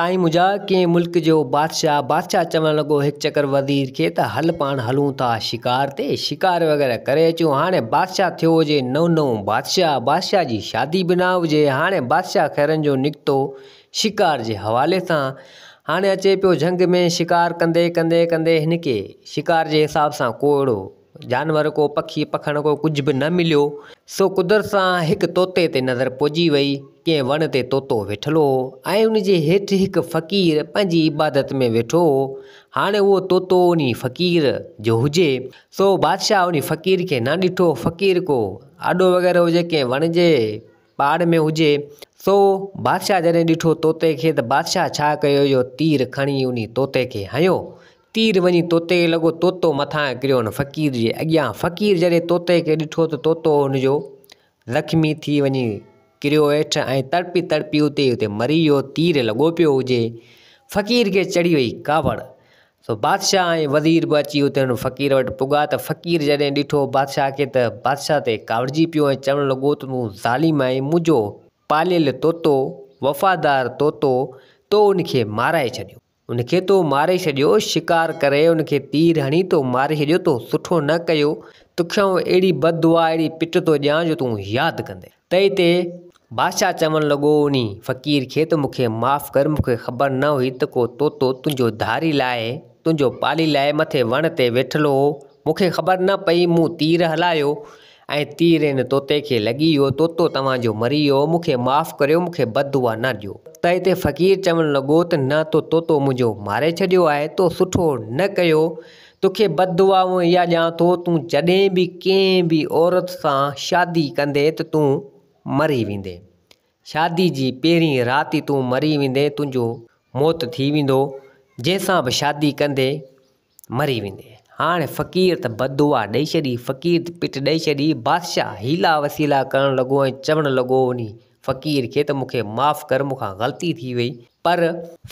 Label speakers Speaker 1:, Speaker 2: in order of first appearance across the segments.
Speaker 1: साईं मुंहिंजा कंहिं मुल्क जो बादशाह चवणु लॻो हिकु चकर वज़ीर खे त हल पाण हलूं था शिकार ते शिकार वग़ैरह करे अचूं। हाणे बादशाह थियो हुजे नओं बादशाह जी शादी बि न हुजे। हाणे बादशाह खैरनि जो निकितो शिकार जे हवाले सां। हाणे अचे पियो झंग में शिकार कंदे कंदे कंदे हिन खे शिकार जे हिसाब सां को अहिड़ो जानवर को पखी पखण को कुझु बि न मिलियो। सो कुदरत सां हिकु तोते ते नज़र पहुची वई। कंहिं वण ते तोतो वेठलो हो ऐं उन जे हेठि हिकु फ़क़ीर पंहिंजी इबादत में वेठो हो। हाणे उहो तोतो उन फ़क़ीर जो हुजे सो बादशाह उन फ़क़ीर खे न ॾिठो। फ़क़ीर को आॾो वग़ैरह हुजे कंहिं वण जे पाड़ में हुजे। सो बादशाह जॾहिं ॾिठो तोते खे त बादशाह छा कयो, इहो तीर खणी उन तोते खे हंयो। तीर वञी तोते खे लॻो, तोतो मथां किरियो हुन फ़क़ीर जे अॻियां। फ़क़ीर जॾहिं तोते खे ॾिठो त तोतो हुनजो ज़ख़्मी थी वञी किरियो हेठि ऐं तड़पी तड़पी उते मरी वियो। तीर लॻो पियो हुजे। फ़क़ीर खे चढ़ी वई कावड़। सो बादशाह ऐं वज़ीर बि अची उते हुन फ़क़ीर वटि पुॻा त फ़क़ीर जॾहिं ॾिठो बादशाह खे त बादशाह ते कावड़िजी पियो ऐं चवणु लॻो त तूं ज़ालिम आहीं, मुंहिंजो पालियल तोतो वफ़ादार तोतो तो उनखे माराए छॾियो। उनखे तो मारे छॾियो, शिकार करे उनखे तीर हणी तो मारे छॾियो। तो सुठो न कयो, तोखां अहिड़ी बददुआ अहिड़ी पिट थो ॾियां जो तूं यादि कंदे। त हिते बादशाह चवणु लॻो उन फ़क़ीर खे त मूंखे माफ़ कर, मूंखे ख़बर न हुई त को तोतो तुंहिंजो धारी लाइ तुंहिंजो पाली लाइ मथे वण ते वेठलो हो। मूंखे ख़बर न पई, मूं तीर हलायो ऐं तीर हिन तोते खे लॻी वियो। तोतो तव्हांजो मरी वियो, मूंखे माफ़ करियो, मूंखे बददुआ न ॾियो। त हिते फ़क़ीर चवणु लॻो त न तो तोतो मुंहिंजो मारे छॾियो आहे, तो सुठो न कयो, तोखे बददुआ इहा ॾियां थो, तूं जॾहिं बि कंहिं बि औरत सां शादी कंदे त तूं मरी वेंदे। शादी जी पहिरीं राति ई तूं मरी वेंदे, तुंहिंजो मौत थी वेंदो, जंहिंसां बि शादी कंदे मरी वेंदे। हाणे फ़क़ीर त बददुआ ॾेई छॾी, फ़क़ीर त पिट ॾेई छॾी। बादशाह हीला वसीला करणु लॻो ऐं चवणु लॻो उन फ़क़ीर खे त मूंखे माफ़ कर, मूंखां ग़लती थी वई। पर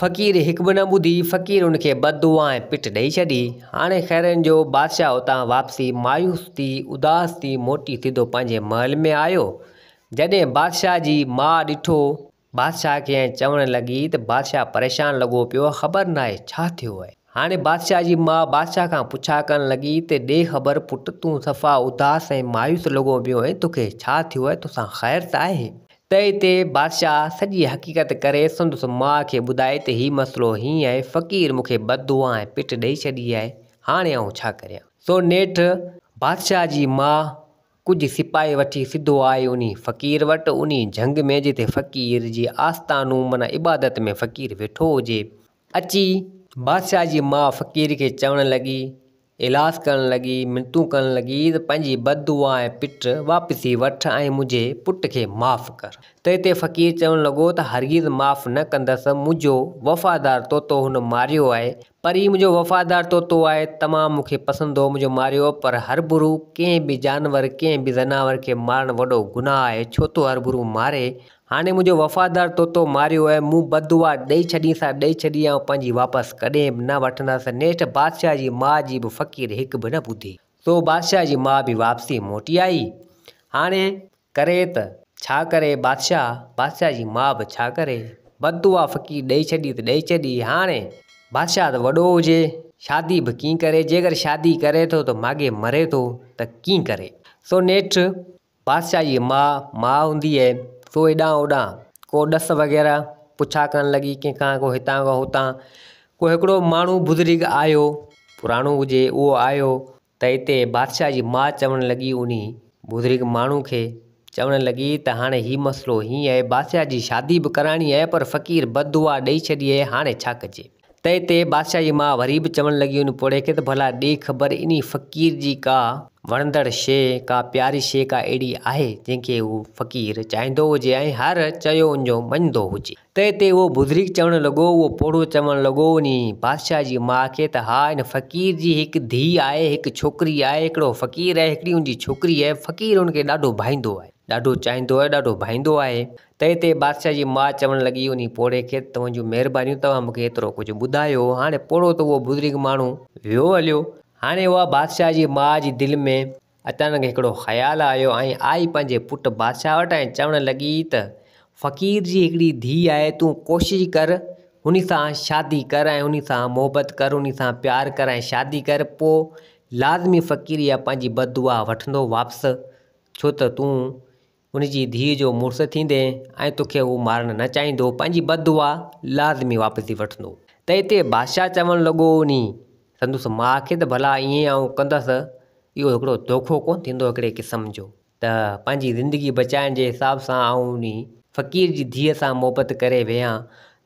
Speaker 1: फ़क़ीर हिकु बि न ॿुधी। फ़क़ीर उनखे बददुआ ऐं पिट ॾेई छॾी। हाणे खैरनि जो बादशाह उतां वापसी मायूस थी उदास थी मोटी सिधो पंहिंजे महल में आयो। जॾहिं बादशाह जी माउ ॾिठो बादशाह खे ऐं चवणु लॻी त बादशाह परेशान लॻो पियो, ख़बर न आहे छा थियो आहे। हाणे बादशाह जी माउ बादशाह खां पुछा करणु लॻी त ॾे ख़बर पुटु, तूं सफ़ा उदास ऐं मायूस लॻो पियो ऐं तोखे छा थियो आहे, तोसां ख़ैरु त आहे। त हिते बादशाह सॼी हक़ीक़त करे संदसि माउ खे ॿुधाए त हीउ मसइलो हीअं आहे, फ़क़ीर मूंखे बददुआ ऐं पिट ॾेई छॾी आहे, हाणे आउं छा करियां। सो नेठि बादशाह जी माउ कुझु सिपाही वठी सिधो आई उन फ़क़ीर वटि। उन झंग में जिते फ़क़ीर जी आस्थानूं माना इबादत में फ़क़ीर वेठो हुजे, अची बादशाह जी माउ फ़क़ीर खे चवणु लॻी, इलाज करणु लॻी, मिनतूं करणु लॻी त पंहिंजी बददुआ ऐं पिट वापसी वठि ऐं मुंहिंजे पुट खे माफ़ कर। त हिते फ़क़ीर चवणु लॻो त हरगिज़ माफ़ न कंदसि, मुंहिंजो वफ़ादार तोतो हुन मारियो आहे, पर हीउ मुंहिंजो वफ़ादार तोतो आहे, तमामु मूंखे पसंदि हो, मुंहिंजो मारियो। पर हरभरू कंहिं बि जानवर कंहिं बि ज़नावर खे मारणु वॾो गुनाह आहे, छो तो हरभरू मारे। हाणे मुंहिंजो वफ़ादार तोतो मारियो आहे, मूं बददुआ ॾेई छॾी ऐं पंहिंजी वापसि कॾहिं बि न वठंदसि। नेठि बादशाह जी माउ जी बि फ़क़ीर हिकु बि न ॿुधी। सो बादशाह जी माउ बि वापसी मोटी आई। हाणे करे त छा करे बादशाह जी माउ बि छा करे, बददुआ फ़क़ीर ॾेई छॾी त ॾेई छॾी। हाणे बादशाह त वॾो हुजे, शादी बि कीअं करे, जेकर शादी करे थो त माॻे मरे थो त कीअं करे। सो नेठि बादशाह जी माउ हूंदी आहे, सो हेॾां होॾां को ॾस वग़ैरह पुछा करणु लॻी कंहिंखां, को हितां को हुतां। को हिकिड़ो माण्हू बुज़ुर्ग आयो, पुराणो हुजे उहो आयो। त हिते बादशाह जी माउ चवणु लॻी उन बुज़ुर्ग माण्हू खे चवणु लॻी त हाणे हीउ मसइलो हीअं आहे, बादशाह जी शादी बि कराइणी आहे पर फ़क़ीर बददुआ ॾेई छॾी आहे, हाणे छा कजे। त हिते बादशाह जी माउ वरी बि चवणु लॻी उन पोड़े खे त भला ॾे ख़बर इन फ़क़ीर जी का वणंदड़ शइ, का प्यारी शइ का अहिड़ी आहे जंहिंखे उहो फ़क़ीर चाहींदो हुजे ऐं हर चयो उनजो मञंदो हुजे। त हिते उहो बुज़ुर्ग चवणु लॻो, उहो पोड़ो चवणु लॻो उन बादशाह जी माउ खे त हा, इन फ़क़ीर जी हिकु धीउ आहे, हिकु छोकिरी आहे, हिकिड़ो फ़क़ीर आहे, हिकिड़ी उनजी छोकिरी आहे। फ़क़ीर उनखे ॾाढो भाईंदो आहे, ॾाढो चाहींदो आहे, ॾाढो भाईंदो आहे। त हिते बादशाह जी माउ चवणु लॻी उन पोड़े खे, तव्हांजूं महिरबानियूं, तव्हां मूंखे एतिरो कुझु ॿुधायो। हाणे पोड़ो त उहो बुज़ुर्ग माण्हू वियो हलियो। हाणे उहा बादशाह जी माउ जी दिलि में अचानक हिकिड़ो ख़्यालु आयो ऐं आई पंहिंजे पुटु बादशाह वटि ऐं चवणु लॻी त फ़क़ीर जी हिकिड़ी धीउ आहे, तूं कोशिशि कर उन सां शादी कर ऐं उन सां मोहबत कर, उन सां प्यार कर ऐं शादी कर, पोइ लाज़मी फ़क़ीर इहा पंहिंजी बददुआ वठंदो वापसि, छो त तूं उनजी धीअ जो मुड़ुसु थींदे ऐं तोखे उहो मारणु न चाहींदो, पंहिंजी बददुआ लाज़मी वापसी वठंदो। त हिते बादशाह चवणु लॻो उन संदसि माउ खे, त भला ईअं आउं कंदसि, इहो हिकिड़ो दोखो कोन थींदो हिकिड़े क़िस्म जो, त पंहिंजी ज़िंदगी बचाइण जे हिसाब सां आउं उन फ़क़ीर जी धीअ सां मोहबत करे वियां।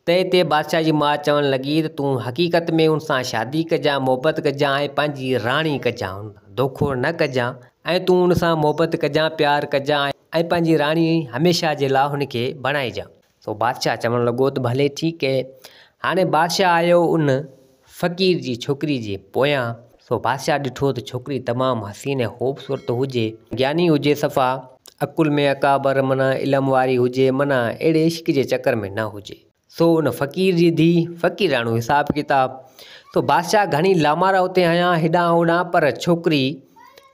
Speaker 1: त हिते बादशाह जी माउ चवणु लॻी त तूं हक़ीक़त में उन सां शादी कजां, मोहबत कजां ऐं पंहिंजी राणी कजां, दोखो न कजां, ऐं तूं उन सां मोहबत कजां, प्यार कजां ऐं पंहिंजी राणी हमेशह जे लाइ हुनखे बणाइजां। सो बादशाह चवणु लॻो त भले ठीकु आहे। हाणे बादशाह आयो उन फ़क़ीर जी छोकिरी जे पोयां। सो बादशाह ॾिठो त छोकिरी तमामु हसीन ऐं ख़ूबसूरत हुजे, ज्ञानी हुजे, सफ़ा अकुल में अकाबर, माना इल्म वारी हुजे, माना अहिड़े इश्क जे चकर में न हुजे। सो उन फ़क़ीर जी धीउ फ़क़ीराणो हिसाब किताब। सो बादशाह घणी लामारा उते हयां हेॾां होॾां, पर छोकिरी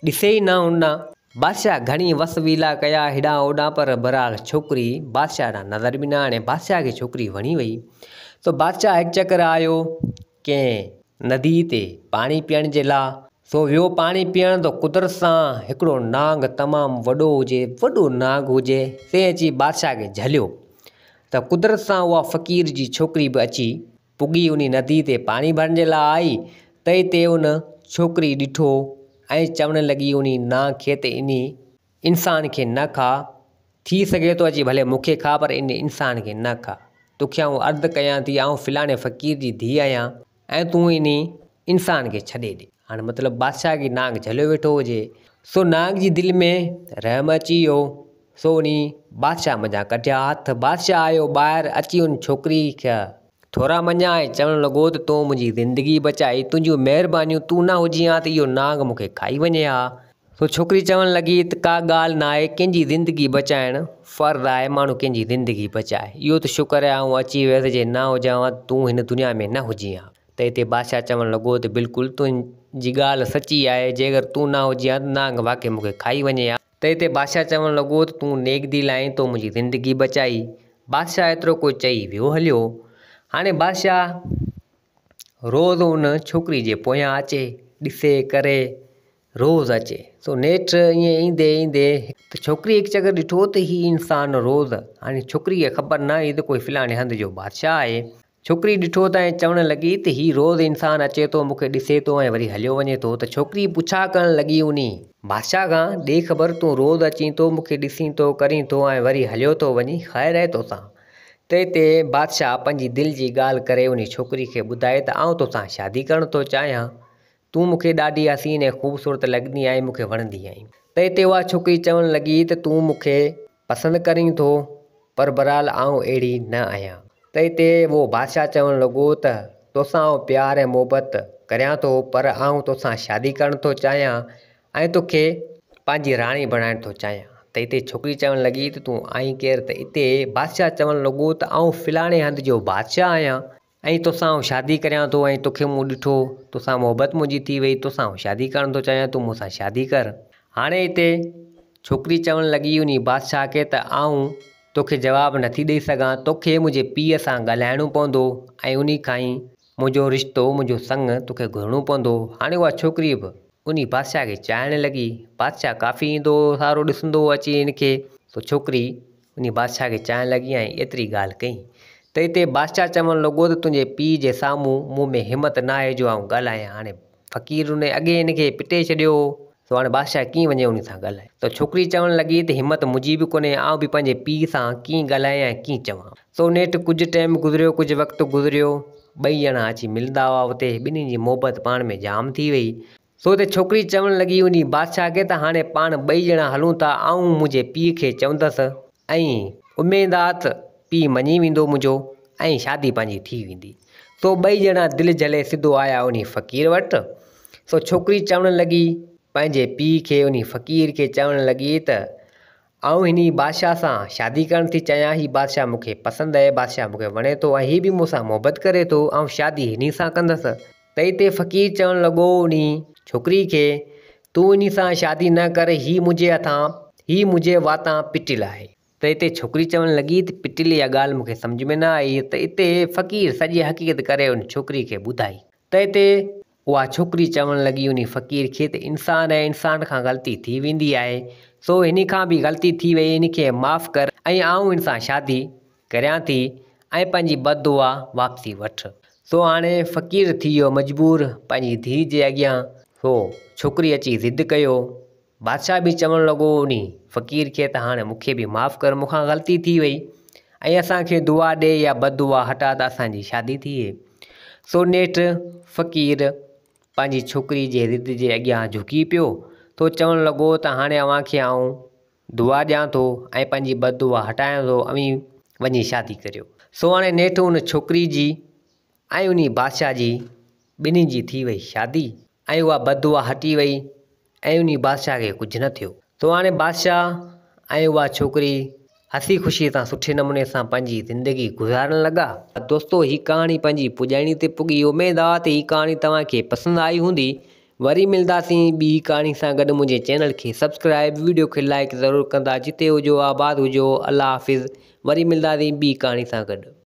Speaker 1: ॾिसे ई न हुना। बादशाह घणी वसवीला कया हेॾां होॾां, पर बहरहाल छोकिरी बादशाह ॾांहुं नज़र बि न आणे। बादशाह खे छोकिरी वणी वई। सो बादशाह हिकु चकर आयो कंहिं नदी ते पाणी पीअण जे लाइ। सो वियो पाणी पीअण, त कुदरत सां हिकिड़ो नांग तमामु वॾो हुजे, वॾो नांग हुजे, से अची बादशाह खे झलियो। त कुदरत सां उहा फ़क़ीर जी छोकिरी बि अची पुॻी उन नदी ते पाणी भरण जे लाइ आई। त हिते उन छोकिरी ॾिठो ऐं चवणु लॻी उन नांग खे त इन इंसान खे न खा, थी सघे थो अची भले मूंखे खा, पर इन इंसान खे न खा। तोखे आउं अर्ज़ु कयां थी, आउं फ़लाणे फ़क़ीर जी धीउ आहियां ऐं तूं इन इंसान खे छॾे ॾे। हाणे मतिलबु बादशाह खे नांग झलियो वेठो हुजे। सो नांग जी दिलि में रहम अची वियो। सो उन बादशाह मञा कढिया हथ। बादशाह आयो ॿाहिरि, अची उन छोकिरी खे थोरा मञा ऐं चवणु लॻो त तूं मुंहिंजी ज़िंदगी बचाई, तुंहिंजियूं महिरबानियूं, तूं न हुजी हा त इहो नांग मूंखे खाई वञे हा। सो छोकिरी चवणु लॻी त का ॻाल्हि न आहे, कंहिंजी ज़िंदगी बचाइणु फ़र्ज़ु आहे, माण्हू कंहिंजी ज़िंदगी बचाए, इहो त शुक्र आहे आउं अची वियुसि, जे न हुजां हा तूं हिन दुनिया में न हुजी हा। त हिते बादशाह चवणु लॻो त बिल्कुलु तुंहिंजी ॻाल्हि सची आहे, जेकर तूं न हुजी हा त नांग वाक़ई मूंखे खाई वञे हा। त हिते बादशाह चवणु लॻो त तूं नेक दिलि आहीं, तो मुंहिंजी ज़िंदगी बचाई। बादशाह एतिरो को चई वियो हलियो। हाणे बादशाह रोज़ु उन छोकिरी जे पोयां अचे, ॾिसे करे रोज़ु अचे। सो नेठि ईअं ईंदे ईंदे त छोकिरी हिकु चकर ॾिठो त हीउ इंसानु रोज़ु, हाणे छोकिरीअ खे ख़बर न हुई त कोई फ़लाणे हंधि जो बादशाह आहे। छोकिरी ॾिठो त ऐं चवणु लॻी त हीउ रोज़ु इंसानु अचे थो, मूंखे ॾिसे थो ऐं वरी हलियो वञे थो। त छोकिरी पुछा करणु लॻी उन बादशाह खां, ॾे ख़बर, तूं रोज़ु अचीं थो, मूंखे ॾिसीं थो, करीं थो ऐं वरी हलियो थो वञी, ख़ैरु आहे तोसां? त हिते बादशाह पंहिंजी दिलि जी ॻाल्हि करे उन छोकिरी खे ॿुधाए त आउं तोसां शादी करणु थो चाहियां, तूं मूंखे ॾाढी हसीन ऐं ख़ूबसूरत लॻंदी आहीं, मूंखे वणंदी आहीं। त हिते उहा छोकिरी चवणु लॻी त तूं मूंखे पसंदि करीं थो, पर बहरहाल आउं अहिड़ी न आहियां। त हिते उहो बादशाह चवणु लॻो त तोसां आउं प्यार ऐं मोहबत करियां थो, पर आउं तोसां शादी करणु थो चाहियां ऐं तोखे पंहिंजी राणी बणाइणु थो चाहियां। त हिते छोकिरी चवणु लॻी त तूं आहीं केरु? त हिते बादशाह चवणु लॻो त आउं फ़लाणे हंधि जो बादशाह आहियां ऐं तोसां आउं शादी करियां थो, ऐं तोखे मूं ॾिठो, तोसां मोहबत मुंहिंजी थी वई, तोसां आउं शादी करणु थो चाहियां, तूं मूंसां शादी कर। हाणे हिते छोकिरी चवणु लॻी उन बादशाह खे त आउं तोखे जवाबु नथी ॾेई सघां, तोखे मुंहिंजे पीउ सां ॻाल्हाइणो पवंदो ऐं उन खां ई मुंहिंजो रिश्तो, मुंहिंजो संग तोखे घुरणो पवंदो। हाणे उहा छोकिरी बि उन बादशाह खे चाहिणु लॻी। बादशाह काफ़ी ईंदो सारो ॾिसंदो अची हिनखे। सो छोकिरी उन बादशाह खे चाहिणु लॻी ऐं एतिरी ॻाल्हि कई। त हिते बादशाह चवणु लॻो त तुंहिंजे पीउ जे साम्हूं मूं में हिमत न आहे जो आउं ॻाल्हायां। हाणे फ़क़ीर उन अॻे हिनखे पिटे छॾियो। सो हाणे बादशाह कीअं वञे उन सां ॻाल्हाए? त छोकिरी चवणु लॻी त हिमत मुंहिंजी बि कोन्हे, आउं बि पंहिंजे पीउ सां कीअं ॻाल्हायां ऐं कीअं चवां। सो नेठि कुझु टाइम गुज़रियो, कुझु वक़्तु गुज़रियो, ॿई ॼणा अची मिलंदा हुआ उते, ॿिन्हिनि जी मोहबत पाण में जाम थी वई। सो त छोकिरी चवणु लॻी उन बादशाह खे त हाणे पाण ॿई ॼणा हलूं था, आउं मुंहिंजे पीउ खे चवंदसि ऐं उमेदु आहे त पीउ मञी वेंदो मुंहिंजो ऐं शादी पंहिंजी थी वेंदी। सो ॿई ॼणा दिलि जले सिधो आया उन फ़क़ीर वटि। सो छोकिरी चवणु लॻी पंहिंजे पीउ खे, उन फ़क़ीर खे चवणु लॻी त आउं हिन बादशाह सां शादी करणु थी चाहियां, हीउ बादशाह मूंखे पसंदि आहे, बादशाह मूंखे वणे थो ऐं हीउ बि मूंसां मोहबत करे थो, ऐं शादी हिन सां कंदसि। त हिते फ़क़ीर चवणु लॻो उन छोकिरी खे, तूं इन सां शादी न कर, हीउ मुंहिंजे हथां, हीउ मुंहिंजे वातां पिटियलु आहे, त हिते छोकिरी चवणु लॻी त पिटिली इहा ॻाल्हि मूंखे सम्झ में न आई त हिते फ़क़ीर सॼी हक़ीक़त करे उन छोकिरी खे ॿुधाई। त हिते उहा छोकिरी चवणु लॻी उन फ़क़ीर खे त इंसान ऐं इंसान खां ग़लती थी वेंदी आहे, सो हिन खां बि ग़लती थी वई, हिन खे माफ़ु कर ऐं आऊं हिन सां शादी करियां थी ऐं पंहिंजी बददुआ वापसी वठि। सो हाणे फ़क़ीर थी वियो मजबूर पंहिंजी धीउ जे अॻियां। सो छोकिरी अची ज़िद कयो। बादशाह बि चवणु लॻो उन फ़क़ीर खे त हाणे मूंखे बि माफ़ु कर, मूंखां ग़लती थी वई ऐं असांखे दुआ ॾे या बददुआ हटा त असांजी शादी थिए। सो नेठि फ़क़ीर पंहिंजी छोकिरी जे ज़िद जे अॻियां झुकी पियो तो चवणु लॻो त हाणे अव्हांखे आऊं दुआ ॾियां थो ऐं पंहिंजी बददुआ हटायां थो, अवी वञी शादी करियो। सो हाणे नेठि उन छोकिरी जी ऐं उन बादशाह जी ॿिन्ही जी थी वई शादी ऐं उहा बददुआ हटी वई ऐं उन बादशाह खे कुझु न थियो। तो हाणे बादशाह ऐं उहा छोकिरी हसी ख़ुशी सां सुठे नमूने सां पंहिंजी ज़िंदगी गुज़ारण लॻा। दोस्तो हीअ कहाणी पंहिंजी पुॼाइणी ते पुॻी। उमेदु आहे त हीअ कहाणी तव्हांखे पसंदि आई हूंदी। वरी मिलंदासीं ॿी कहाणी सां गॾु। मुंहिंजे चैनल खे सब्सक्राइब, वीडियो खे लाइक ज़रूरु कंदा। जिते हुजो आबाद हुजो। अल्लाह हाफ़िज़। वरी मिलंदासीं ॿी कहाणी सां गॾु।